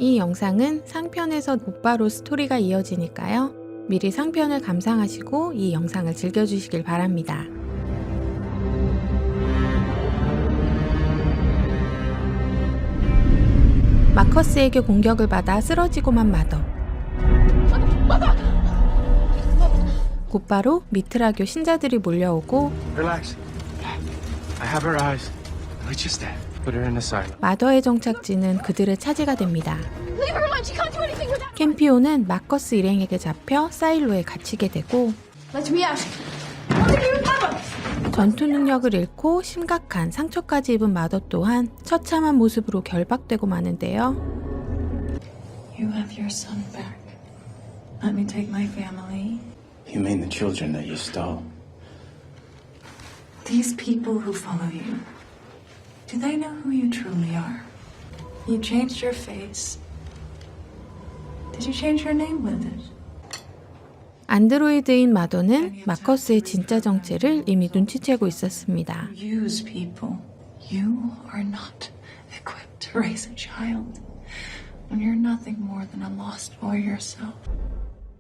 이 영상은 상편에서 곧바로 스토리가 이어지니까요. 미리 상편을 감상하시고 이 영상을 즐겨주시길 바랍니다. 마커스에게 공격을 받아 쓰러지고만 마더. 곧바로 미트라교 신자들이 몰려오고 Relax. I have her eyes. We just put her in asylum. 마더의 정착지는 그들의 차지가 됩니다. 캠피오는 마커스 일행에게 잡혀 사일로에 갇히게 되고 전투 능력을 잃고 심각한 상처까지 입은 마더 또한 처참한 모습으로 결박되고 마는데요. You have your son back. Let me take my family. You mean the children that you stole? These people who follow you, do they know who you truly are? You changed your face. Did you change your name with it? 안드로이드인 마더는 마커스의 진짜 정체를 이미 눈치채고 있었습니다. You use people. You are not equipped to raise a child when you're nothing more than a lost boy yourself.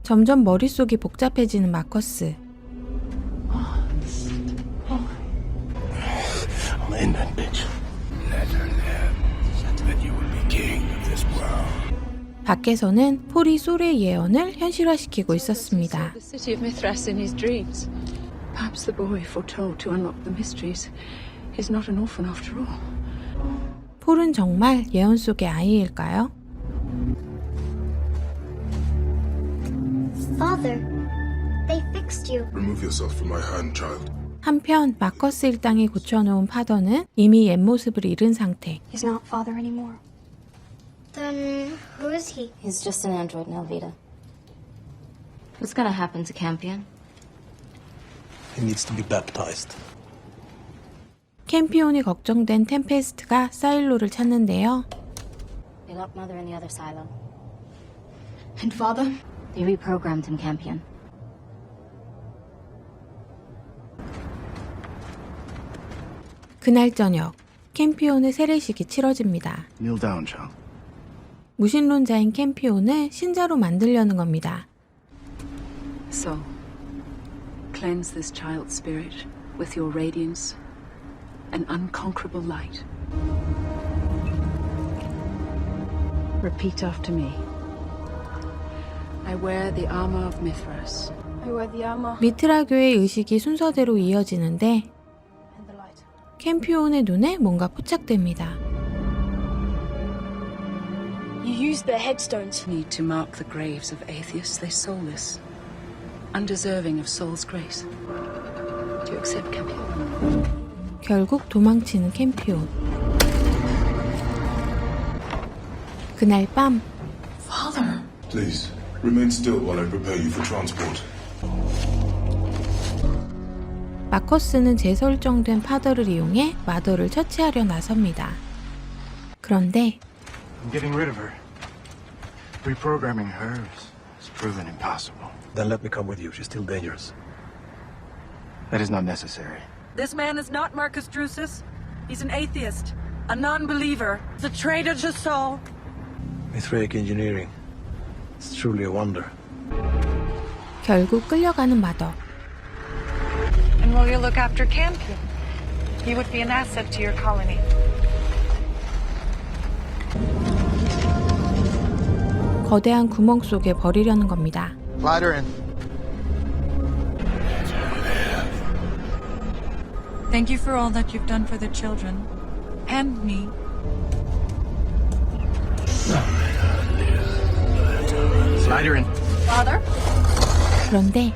점점 머릿속이 복잡해지는 마커스. Lost boy. I'm in that bitch. Let her live. Then you will be king of this world. 밖에서는 폴이 솔의 예언을 현실화시키고 있었습니다. The city of Mithras in his dreams. Perhaps the boy foretold to unlock the mysteries is not an orphan after all. 폴은 정말 예언 속의 아이일까요? Father, they fixed you. Remove yourself from my hand, child. 한편 마커스 일당이 고쳐놓은 파더는 이미 옛 모습을 잃은 상태. He's not father anymore. Then who is he? He's just an android now, Vita. What's gonna happen to Campion? He needs to be baptized. 캠피온이 걱정된 템페스트가 사일로를 찾는데요. They locked Mother in the other silo. And father? They reprogrammed him, Campion. 그날 저녁 캠피온의 세례식이 치러집니다. Kneel down, child. 무신론자인 캠피온을 신자로 만들려는 겁니다. So, cleanse this child's spirit with your radiance and unconquerable light. Repeat after me. I wear the armor of Mithras. I wear the armor 미트라교의 의식이 순서대로 이어지는데 and the light. 캠피온의 눈에 뭔가 포착됩니다. You use the headstones. Need to mark the graves of atheists they soulless, undeserving of soul's grace. Do you accept, Campion? 결국 도망치는 캠피온. 그날 밤 Father. Please, remain still while I prepare you for transport. 마커스는 재설정된 파더를 이용해 마더를 처치하려 나섭니다. 그런데 I'm getting rid of her. Reprogramming her is proven impossible. Then let me come with you. She's still dangerous. That is not necessary. This man is not Marcus Drusus. He's an atheist, a non-believer, a traitor to soul. Mithraic engineering. It's truly a wonder. 결국 끌려가는 마더. And will you look after Campion? He would be an asset to your colony. 거대한 구멍 속에 버리려는 겁니다. Slide her in. Thank you for all that you've done for the children. And me. Slide her in. Father? 그런데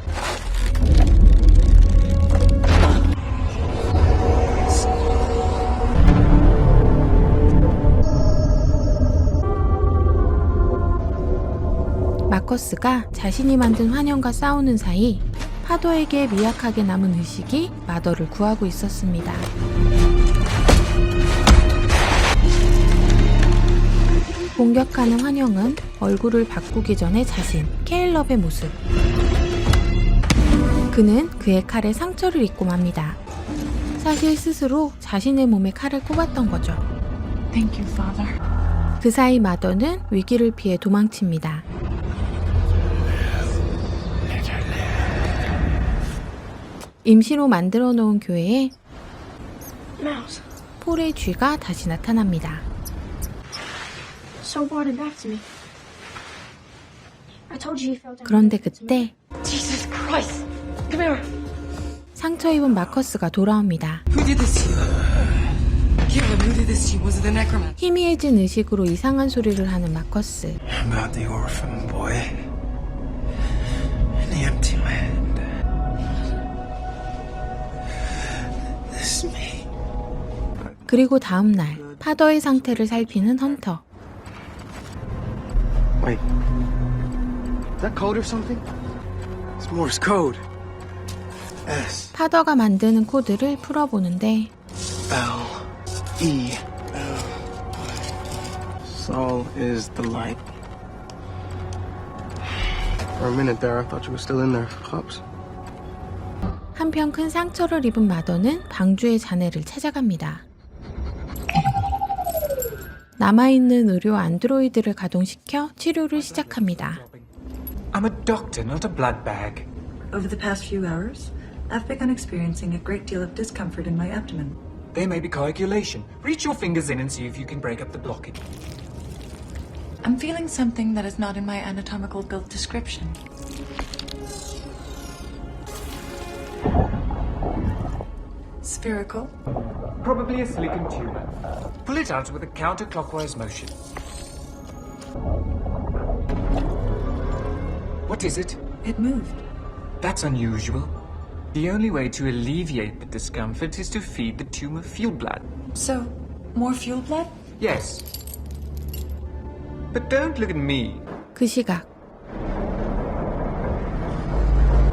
마커스가 자신이 만든 환영과 싸우는 사이 파더에게 미약하게 남은 의식이 마더를 구하고 있었습니다. 공격하는 환영은 얼굴을 바꾸기 전의 자신, 케일럽의 모습. 그는 그의 칼에 상처를 입고 맙니다. 사실 스스로 자신의 몸에 칼을 꼽았던 거죠. Thank you, Father. 그 사이 마더는 위기를 피해 도망칩니다. 임시로 만들어 놓은 교회에 폴의 쥐가 다시 나타납니다. So brought it back to me. I told you fell down. 그런데 그때 Jesus Christ! Come here. 상처 입은 마커스가 돌아옵니다. Who did this to you? Kieran, who did this to you? Was it the necromancer? 희미해진 의식으로 이상한 소리를 하는 마커스. About the orphan boy and the empty land. This is me. 그리고 다음 날 파더의 상태를 살피는 헌터. Wait. Is that code or something? It's Morse code. S 파더가 만드는 코드를 풀어보는데 L E L. Saul is the light. For a minute there, I thought you were still in there, Hobbs. 한편 큰 상처를 입은 마더는 방주의 자네를 찾아갑니다. 남아있는 의료 안드로이드를 가동시켜 치료를 시작합니다. I'm a doctor, not a blood bag. Over the past few hours, I've begun experiencing a great deal of discomfort in my abdomen. There may be coagulation. Reach your fingers in and see if you can break up the blockage. I'm feeling something that is not in my anatomical build description. Spherical. Probably a silicon tumor. Pull it out with a counterclockwise motion. What is it? It moved. That's unusual. The only way to alleviate the discomfort is to feed the tumor fuel blood. So, more fuel blood? Yes. But don't look at me. 그 시각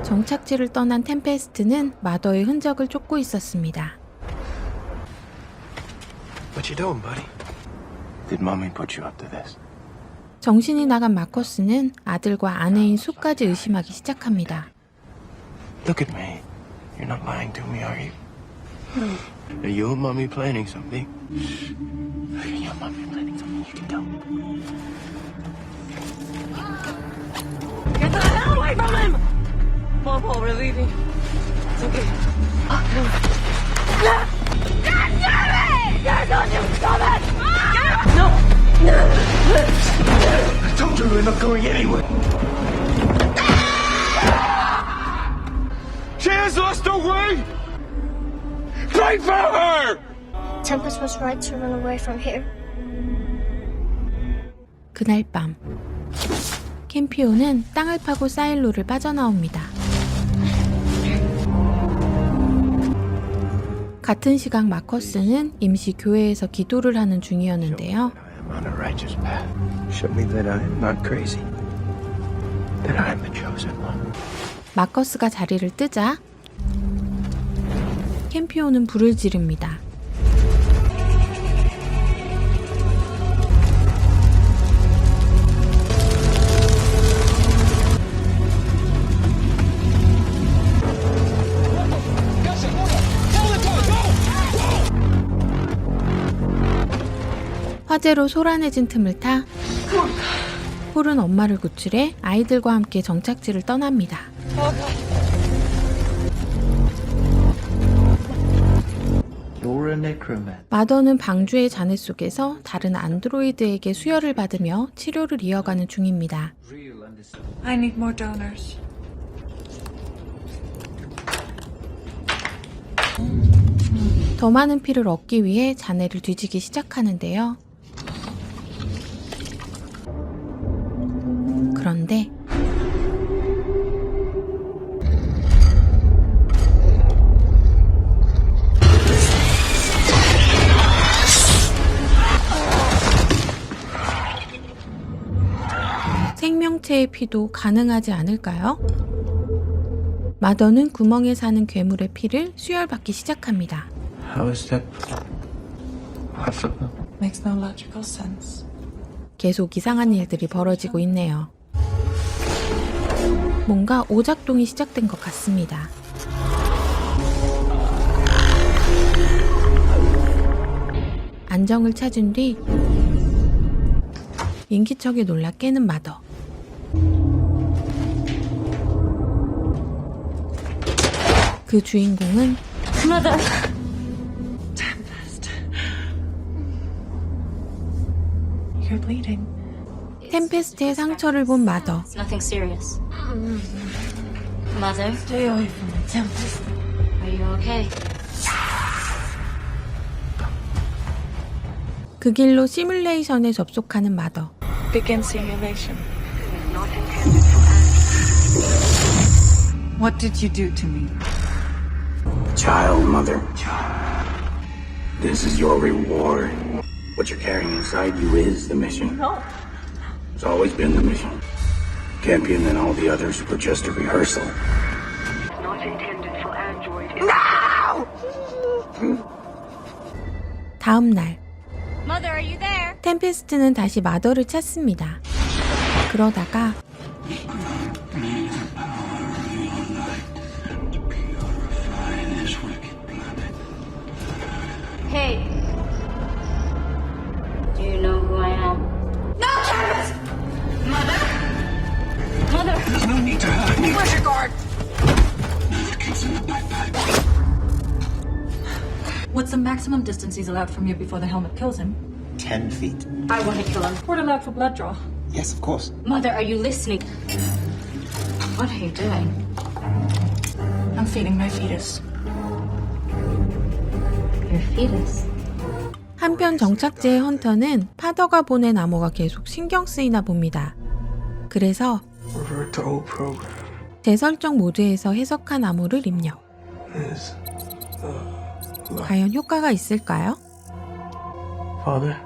정착지를 떠난 템페스트는 마더의 흔적을 쫓고 있었습니다. What you doing, buddy? Did mommy put you up to this? 정신이 나간 마커스는 아들과 아내인 수까지 의심하기 시작합니다. Look at me. You're not lying to me, are you? Are you and mommy planning something? Are you and mommy planning something? You can tell me. Get the hell away from him! Mom, Paul, we're leaving. It's okay. I told you we're not going anywhere. She has lost her way! Pray for her! Tempest was right to run away from here. 그날 밤 캠피오는 땅을 파고 사일로를 빠져나옵니다. 같은 시각 마커스는 임시 교회에서 기도를 하는 중이었는데요. I am on a righteous path. Show me that I am not crazy. That I am the chosen one. 마커스가 자리를 뜨자 캠피오는 불을 지릅니다. 화재로 소란해진 틈을 타 폴은 엄마를 구출해 아이들과 함께 정착지를 떠납니다. You're a necromancer. 마더는 방주의 잔해 속에서 다른 안드로이드에게 수혈을 받으며 치료를 이어가는 중입니다. I need more donors. 더 많은 피를 얻기 위해 잔해를 뒤지기 시작하는데요. 그런데 생명체의 피도 가능하지 않을까요? 마더는 구멍에 사는 괴물의 피를 수혈받기 시작합니다. How is that possible? Makes no logical sense. 계속 이상한 일들이 벌어지고 있네요. 뭔가 오작동이 시작된 것 같습니다. 안정을 찾은 뒤 인기척에 놀라 깨는 마더. 그 주인공은 Mother! You're bleeding. 템페스트의 상처를 본 마더. It's nothing serious. Mother, Stay away from the Tempest. are you okay? 그 길로 시뮬레이션에 접속하는 마더. Begin simulation. What did you do to me? Child, mother. This is your reward. What you're carrying inside you is the mission. No. It's always been the mission. Campion and all the others were just a rehearsal. 다음 날 Mother, are you there? 템페스트는 다시 마더를 찾습니다. 그러다가 Hey. Do you know who I am? No, Travis! Mother? Mother! There's no need to hurt me. Where's your guard? What's the maximum distance he's allowed from you before the helmet kills him? 10 feet. I want to kill him. We're allowed for blood draw. Yes, of course. Mother, are you listening? What are you doing? I'm feeding my fetus. Your fetus. 한편 정착제의 헌터는 파더가 보낸 암호가 계속 신경 쓰이나 봅니다. 그래서 Revert to old program. 재설정 모드에서 해석한 암호를 입력. Is 과연 효과가 있을까요? Father?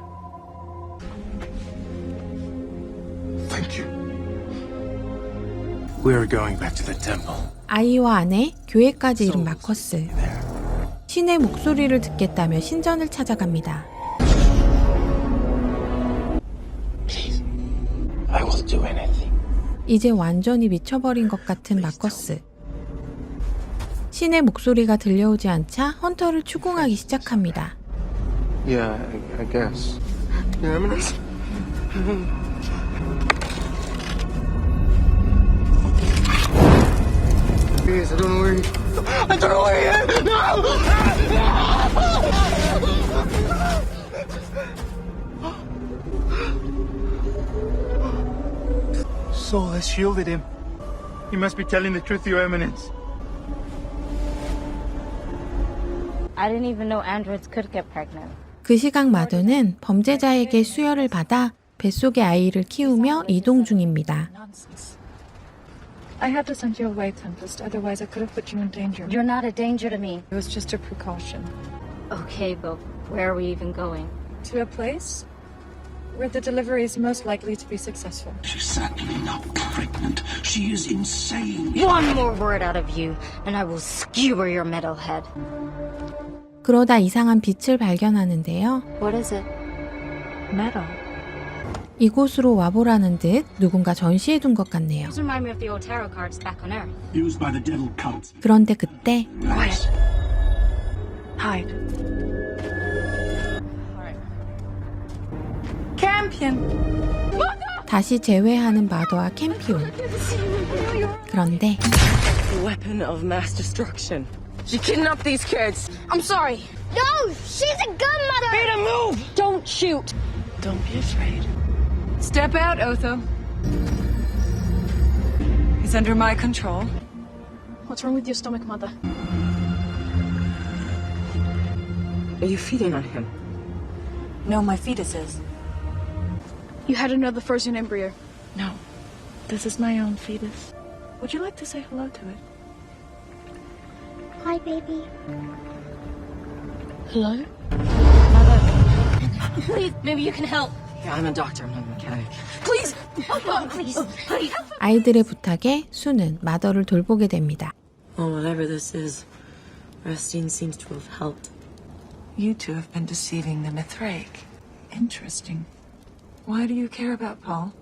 Thank you. We are going back to the temple. 아이와 아내, 교회까지 이른 마커스. 신의 목소리를 듣겠다며 신전을 찾아갑니다. Please. I will do anything. 이제 완전히 미쳐버린 것 같은 마커스. 신의 목소리가 들려오지 않자 헌터를 추궁하기 시작합니다. Yeah, I guess. Your Eminence? Please, I don't know where he... I don't know where he is! No! Soul has shielded him. You must be telling the truth, Your Eminence. I didn't even know androids could get pregnant. 그 시각 마더는 범죄자에게 수혈을 받아 뱃속의 아이를 키우며 이동 중입니다. Nonsense. I had to send you away, Tempest. Otherwise, I could have put you in danger. You're not a danger to me. It was just a precaution. Okay, but where are we even going? To a place where the delivery is most likely to be successful. She's certainly not pregnant. She is insane. One more word out of you, and I will skewer your metal head. 그러다 이상한 빛을 발견하는데요. What is it? Metal. 이곳으로 와보라는 듯 누군가 전시해둔 것 같네요. Those remind me of the old tarot cards back on Earth. Used by the devil cults. 그런데 그때 Quiet. Hide. Campion! 다시 재회하는 마더와 캠피온. 그런데 Weapon of mass destruction. She kidnapped these kids. I'm sorry. No, she's a gun mother. Peter, move! Don't shoot. Don't be afraid. Step out, Otho. He's under my control. What's wrong with your stomach, Mother? Are you feeding on him? No, my fetus is. You had another frozen embryo. No, this is my own fetus. Would you like to say hello to it? Hi, baby. Hello? Please, maybe you can help. Yeah, I'm a doctor. I'm not a mechanic. Please! Oh, please, please. 아이들의 부탁에 수는 마더를 돌보게 됩니다. Well, whatever this is, Rustine seems to have helped. You two have been deceiving the Mithraic. Interesting. Why do you care about Paul?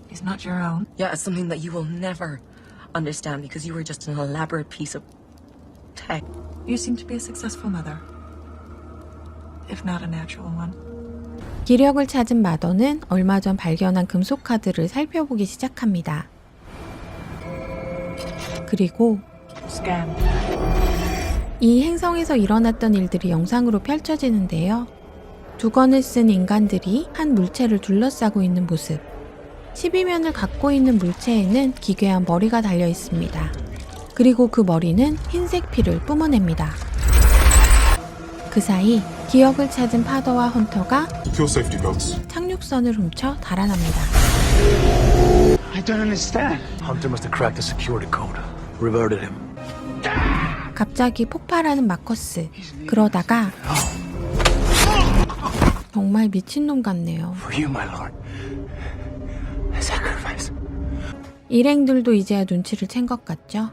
He's not your own. Yeah, it's something that you will never understand because you were just an elaborate piece of tech. You seem to be a successful mother. If not a natural one. 기력을 찾은 마더는 얼마 전 발견한 금속 카드를 살펴보기 시작합니다. 그리고 이 행성에서 일어났던 일들이 영상으로 펼쳐지는데요. 두건을 쓴 인간들이 한 물체를 둘러싸고 있는 모습. 12면을 갖고 있는 물체에는 기괴한 머리가 달려 있습니다. 그리고 그 머리는 흰색 피를 뿜어냅니다. 그 사이 기억을 찾은 파더와 헌터가 Secure safety belts. 착륙선을 훔쳐 달아납니다. I don't understand. Hunter must have cracked the security code. Reverted him. 갑자기 폭발하는 마커스. 그러다가 정말 미친놈 같네요. For you, my lord. A sacrifice. 일행들도 이제야 눈치를 챈 것 같죠?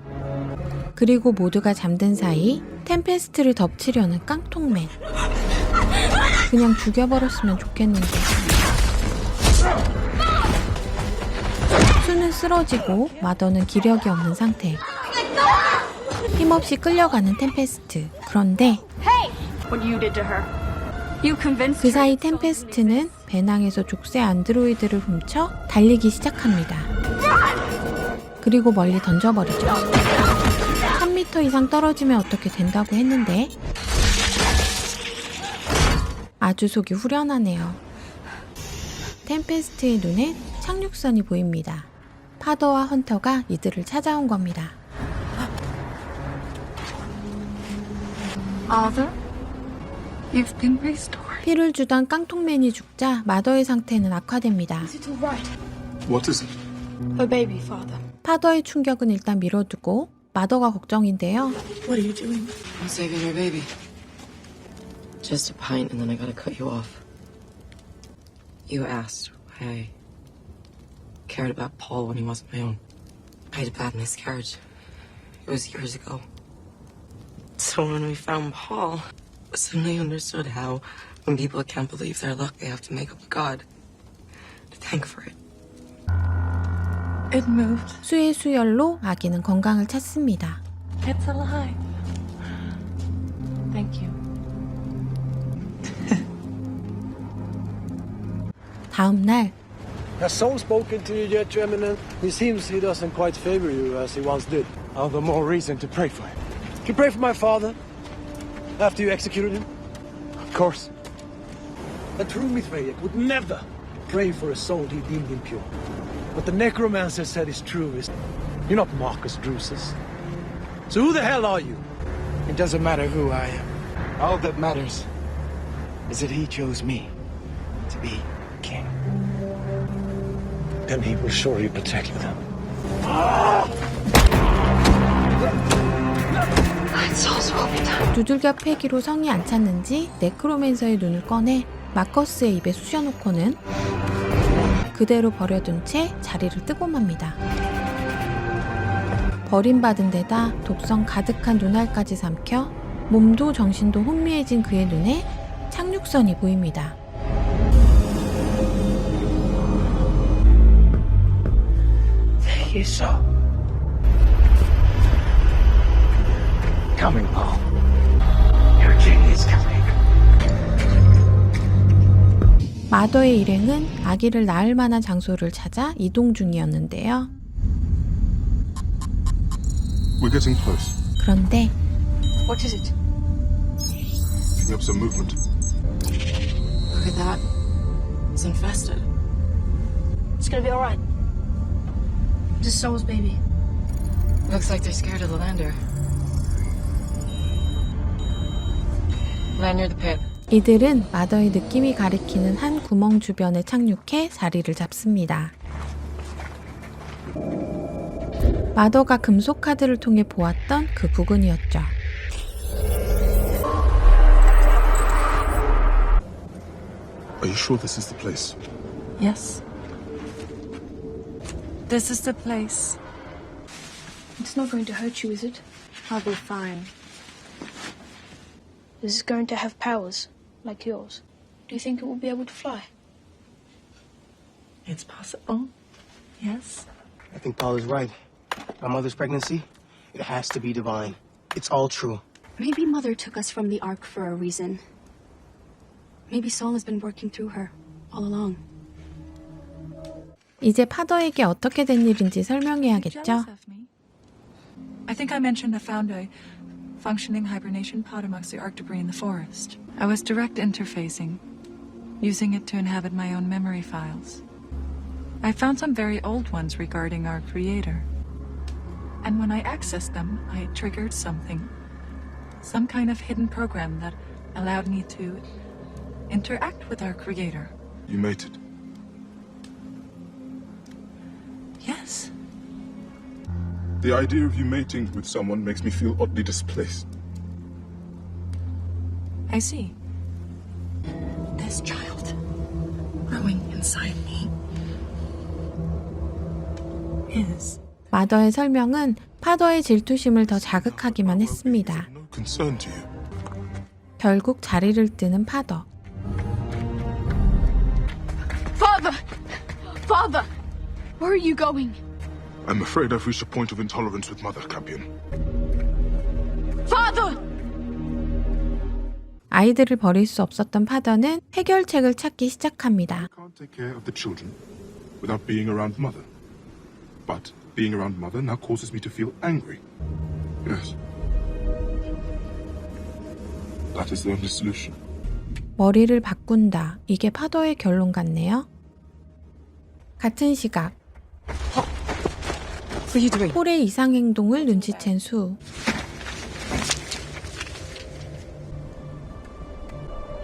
그리고 모두가 잠든 사이 템페스트를 덮치려는 깡통맨. 그냥 죽여버렸으면 좋겠는데. 수는 쓰러지고 마더는 기력이 없는 상태. 힘없이 끌려가는 템페스트. 그런데 What you did to her. You convinced 그 her. 사이 템페스트는 배낭에서 족쇄 안드로이드를 훔쳐 달리기 시작합니다. 그리고 멀리 던져버리죠. 1000m 이상 떨어지면 어떻게 된다고 했는데 아주 속이 후련하네요. 템페스트의 눈에 착륙선이 보입니다. 파더와 헌터가 이들을 찾아온 겁니다. Arthur, you've been restored. 피를 주던 깡통맨이 죽자 마더의 상태는 악화됩니다. Is it all right? What is it? Her baby, father. 파더의 충격은 일단 미뤄두고 마더가 걱정인데요. What are you doing? I'm saving your baby. Just a pint and then I gotta cut you off. You asked why I cared about Paul when he wasn't my own. I had a bad miscarriage. It was years ago. So when we found Paul, I suddenly understood how when people can't believe their luck, they have to make up a god to thank for it. It moved. 수의 수혈로 아기는 건강을 찾습니다. It's alive. Thank you. 다음 날 Has Saul spoken to you yet, Your Eminence? He seems he doesn't quite favor you as he once did. All the more reason to pray for him. Did you pray for my father after you executed him? Of course. A true Mithraic would never pray for a soul he deemed impure. What the necromancer said is true. You're not Marcus Drusus. So who the hell are you? It doesn't matter who I am. All that matters is that he chose me to be king. Then he will surely protect them. 두들겨 패기로 성이 안 찼는지 네크로맨서의 눈을 꺼내 마커스의 입에 쑤셔놓고는 그대로 버려둔 채 자리를 뜨고 맙니다. 버림받은 데다 독성 가득한 눈알까지 삼켜 몸도 정신도 혼미해진 그의 눈에 착륙선이 보입니다. You saw. Coming, Paul. Your king is coming. 마더의 일행은 아기를 낳을 만한 장소를 찾아 이동 중이었는데요. We're getting close. 그런데 What is it? Picking up some movement. Look at that. It's infested. It's gonna be all right. This is Saul's baby. Looks like they're scared of the lander. Land near the pit. 이들은 마더의 느낌이 가리키는 한 구멍 주변에 착륙해 자리를 잡습니다. 마더가 금속 카드를 통해 보았던 그 부근이었죠. Are you sure this is the place? Yes. This is the place. It's not going to hurt you, is it? I'll be fine. This is going to have powers, like yours. Do you think it will be able to fly? It's possible. Yes. I think Paul is right. My mother's pregnancy, it has to be divine. It's all true. Maybe Mother took us from the Ark for a reason. Maybe Saul has been working through her. all along. 이제 파더에게 어떻게 된 일인지 설명해야겠죠? Jealous of me? I think I mentioned I found a functioning hibernation pod amongst the arc debris in the forest. I was direct interfacing, using it to inhabit my own memory files. I found some very old ones regarding our creator. And when I accessed them, I triggered something. Some kind of hidden program that allowed me to interact with our creator. You mated. Yes. The idea of you mating with someone makes me feel oddly displaced. I see. This child growing inside me is. 마더의 설명은 파더의 질투심을 더 자극하기만 했습니다. No concern to you. 결국 자리를 뜨는 파더. Father! Father! Where are you going? I'm afraid I've reached a point of intolerance with Mother, Campion. Father! 아이들을 버릴 수 없었던 파더는 해결책을 찾기 시작합니다. I can't take care of the children without being around Mother. But being around Mother now causes me to feel angry. Yes. That is the only solution. 머리를 바꾼다. 이게 파더의 결론 같네요. 같은 시각. What are you doing? 폴의 이상 행동을 눈치챈 수.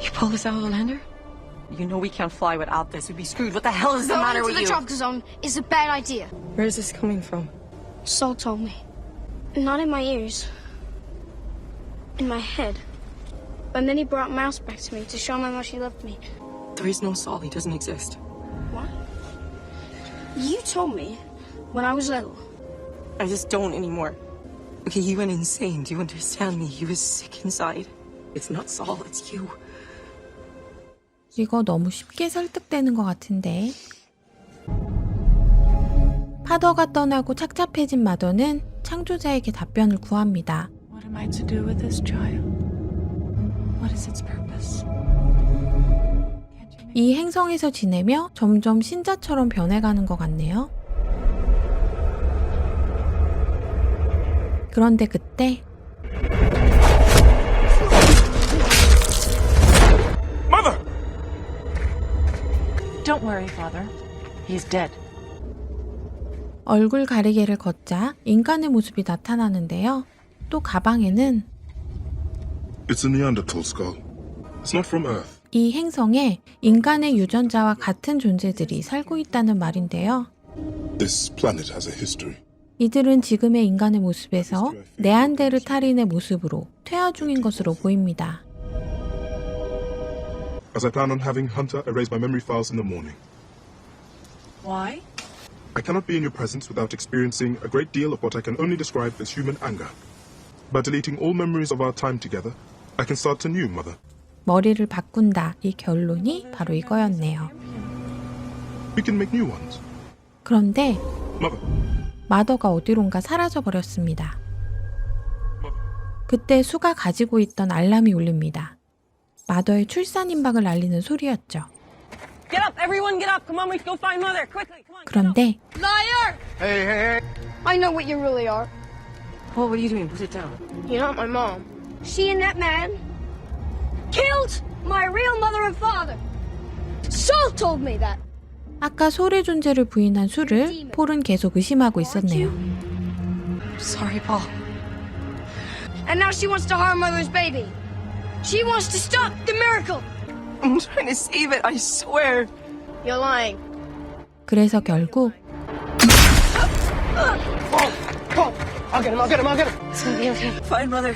You pull this out of the lander? You know we can't fly without this. We'd be screwed. What the hell is the Going matter into with the you? tropical zone is a bad idea. Where is this coming from? Saul told me. Not in my ears. In my head. And then he brought Mouse back to me to show me how much he loved me. There is no Saul. He doesn't exist. What? You told me when I was little. I just don't anymore. Okay, you went insane. Do you understand me? He was sick inside. It's not Saul, it's you. 이거 너무 쉽게 설득되는 것 같은데. 파더가 떠나고 착잡해진 마더는 창조자에게 답변을 구합니다. What am I to do with this child? What is its purpose? 이 행성에서 지내며 점점 신자처럼 변해가는 것 같네요. 그런데 그때 Mother! Don't worry, Father. He's dead. 얼굴 가리개를 걷자 인간의 모습이 나타나는데요. 또 가방에는 It's a Neanderthal skull. It's not from Earth. 이 행성에 인간의 유전자와 같은 존재들이 살고 있다는 말인데요. This planet has a history. 이들은 지금의 인간의 모습에서 네안데르탈인의 모습으로 퇴화 중인 것으로 보입니다. As I plan on having Hunter erase my memory files in the morning. Why? I cannot be in your presence without experiencing a great deal of what I can only describe as human anger. By deleting all memories of our time together, I can start anew, Mother. 머리를 바꾼다. 이 결론이 바로 이거였네요. We can make new ones. 그런데 Mother. 마더가 어디론가 사라져버렸습니다. 그때 수가 가지고 있던 알람이 울립니다. 마더의 출산 임박을 알리는 소리였죠. Get up, everyone get up. Come on, we go find Mother. Quickly, come on. 그런데 Liar! Hey, hey, hey. I know what you really are. Paul, what are you doing? Put it down. You're not my mom. She and that man killed my real mother and father. Saul told me that. 아까 솔의 존재를 부인한 수를 폴은 계속 의심하고 있었네요. Sorry, Paul. And now she wants to harm mother's baby. She wants to stop the miracle. I'm trying to save it, I swear. You're lying. 그래서 결국 I'll get him, I'll get him, I'll get him. It's gonna be okay. Find Mother.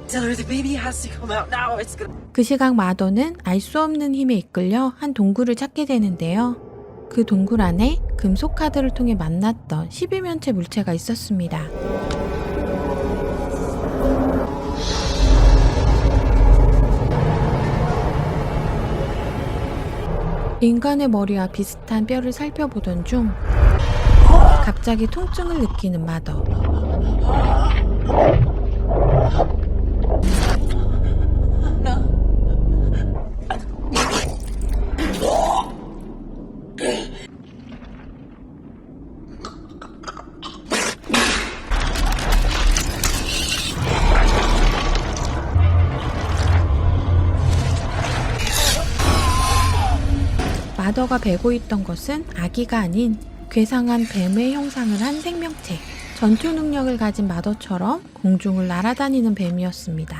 Tell her the baby has to come out now. It's gonna... 그 시각 마더는 알 수 없는 힘에 이끌려 한 동굴을 찾게 되는데요. 그 동굴 안에 금속 카드를 통해 만났던 12면체 물체가 있었습니다. 인간의 머리와 비슷한 뼈를 살펴보던 중 갑자기 통증을 느끼는 마더. 마더가 베고 있던 것은 아기가 아닌 괴상한 뱀의 형상을 한 생명체. 전투 능력을 가진 마더처럼 공중을 날아다니는 뱀이었습니다.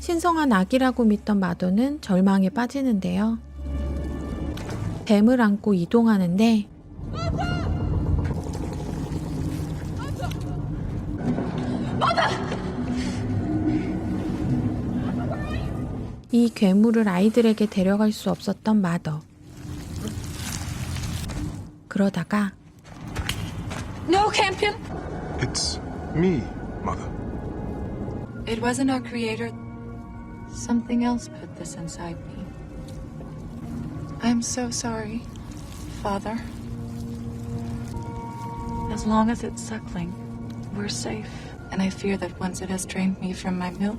신성한 아기라고 믿던 마더는 절망에 빠지는데요. 뱀을 안고 이동하는데 이 괴물을 아이들에게 데려갈 수 없었던 마더. 그러다가 No, Campion! It's me, Mother. It wasn't our creator. Something else put this inside me. I'm so sorry, Father. As long as it's suckling, we're safe. And I fear that once it has drained me from my milk,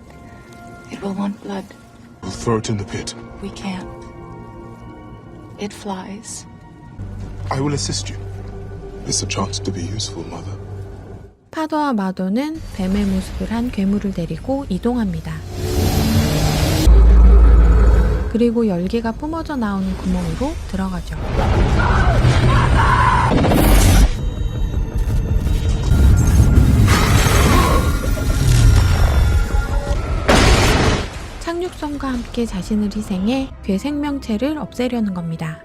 it will want blood. We'll throw it in the pit. We can't. It flies. I will assist you. It's a chance to be useful, Mother. 파더와 마더는 뱀의 모습을 한 괴물을 데리고 이동합니다. 그리고 열기가 뿜어져 나오는 구멍으로 들어가죠. 착륙선과 함께 자신을 희생해 괴 생명체를 없애려는 겁니다.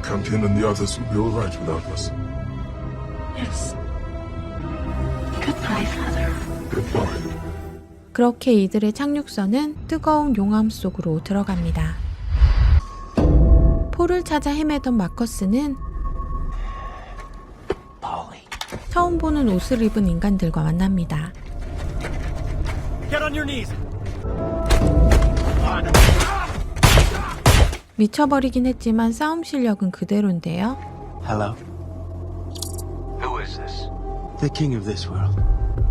Campion and the others will be all right without us. Yes. Goodbye, Father. Goodbye. 그렇게 이들의 착륙선은 뜨거운 용암 속으로 들어갑니다. 폴을 찾아 헤매던 마커스는 처음 보는 옷을 입은 인간들과 만납니다. Get on your knees. 미쳐버리긴 했지만 싸움 실력은 그대로인데요. Hello? Who is this? The king of this world.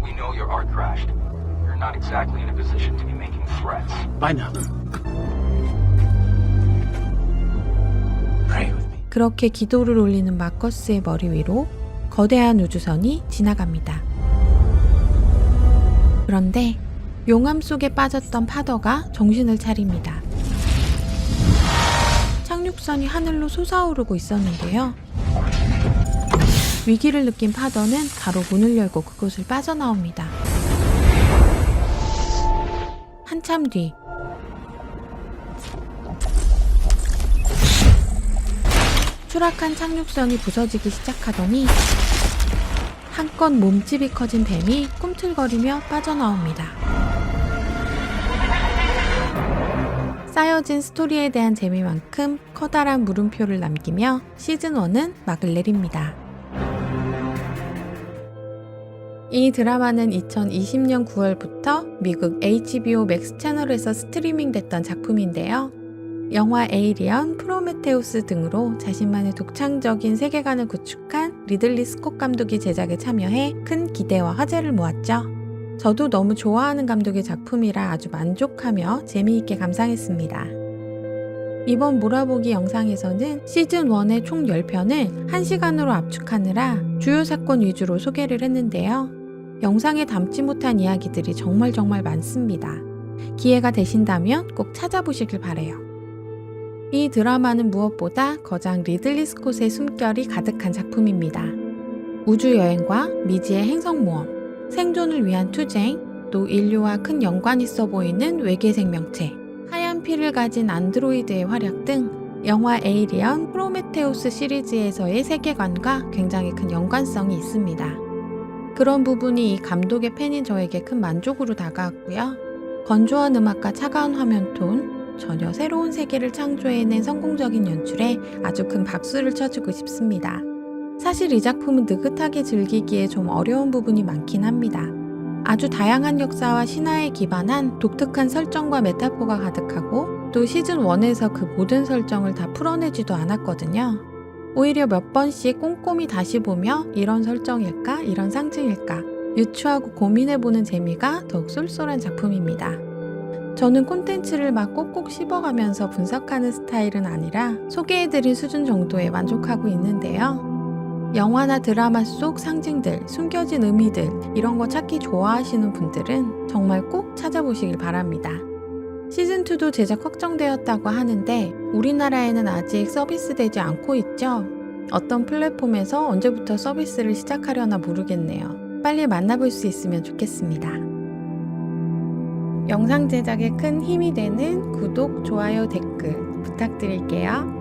We know your art crashed. You're not exactly in a position to be making threats. Bye now. Pray with me. 그렇게 기도를 올리는 마커스의 머리 위로 거대한 우주선이 지나갑니다. 그런데 용암 속에 빠졌던 파더가 정신을 차립니다. 착륙선이 하늘로 솟아오르고 있었는데요. 위기를 느낀 파더는 바로 문을 열고 그곳을 빠져나옵니다. 한참 뒤 추락한 착륙선이 부서지기 시작하더니 한껏 몸집이 커진 뱀이 꿈틀거리며 빠져나옵니다. 쌓여진 스토리에 대한 재미만큼 커다란 물음표를 남기며 시즌1은 막을 내립니다. 이 드라마는 2020년 9월부터 미국 HBO 맥스 채널에서 스트리밍 됐던 작품인데요. 영화 에이리언, 프로메테우스 등으로 자신만의 독창적인 세계관을 구축한 리들리 스콧 감독이 제작에 참여해 큰 기대와 화제를 모았죠. 저도 너무 좋아하는 감독의 작품이라 아주 만족하며 재미있게 감상했습니다. 이번 몰아보기 영상에서는 시즌1의 총 10편을 1시간으로 압축하느라 주요 사건 위주로 소개를 했는데요. 영상에 담지 못한 이야기들이 정말 많습니다. 기회가 되신다면 꼭 찾아보시길 바래요. 이 드라마는 무엇보다 거장 리들리 스콧의 숨결이 가득한 작품입니다. 우주여행과 미지의 행성모험, 생존을 위한 투쟁, 또 인류와 큰 연관 있어 보이는 외계 생명체, 하얀 피를 가진 안드로이드의 활약 등 영화 에이리언, 프로메테우스 시리즈에서의 세계관과 굉장히 큰 연관성이 있습니다. 그런 부분이 이 감독의 팬인 저에게 큰 만족으로 다가왔고요. 건조한 음악과 차가운 화면 톤, 전혀 새로운 세계를 창조해낸 성공적인 연출에 아주 큰 박수를 쳐주고 싶습니다. 사실 이 작품은 느긋하게 즐기기에 좀 어려운 부분이 많긴 합니다. 아주 다양한 역사와 신화에 기반한 독특한 설정과 메타포가 가득하고 또 시즌1에서 그 모든 설정을 다 풀어내지도 않았거든요. 오히려 몇 번씩 꼼꼼히 다시 보며 이런 설정일까? 이런 상징일까? 유추하고 고민해보는 재미가 더욱 쏠쏠한 작품입니다. 저는 콘텐츠를 막 꼭꼭 씹어가면서 분석하는 스타일은 아니라 소개해드린 수준 정도에 만족하고 있는데요. 영화나 드라마 속 상징들, 숨겨진 의미들 이런 거 찾기 좋아하시는 분들은 정말 꼭 찾아보시길 바랍니다. 시즌2도 제작 확정되었다고 하는데 우리나라에는 아직 서비스되지 않고 있죠? 어떤 플랫폼에서 언제부터 서비스를 시작하려나 모르겠네요. 빨리 만나볼 수 있으면 좋겠습니다. 영상 제작에 큰 힘이 되는 구독, 좋아요, 댓글 부탁드릴게요.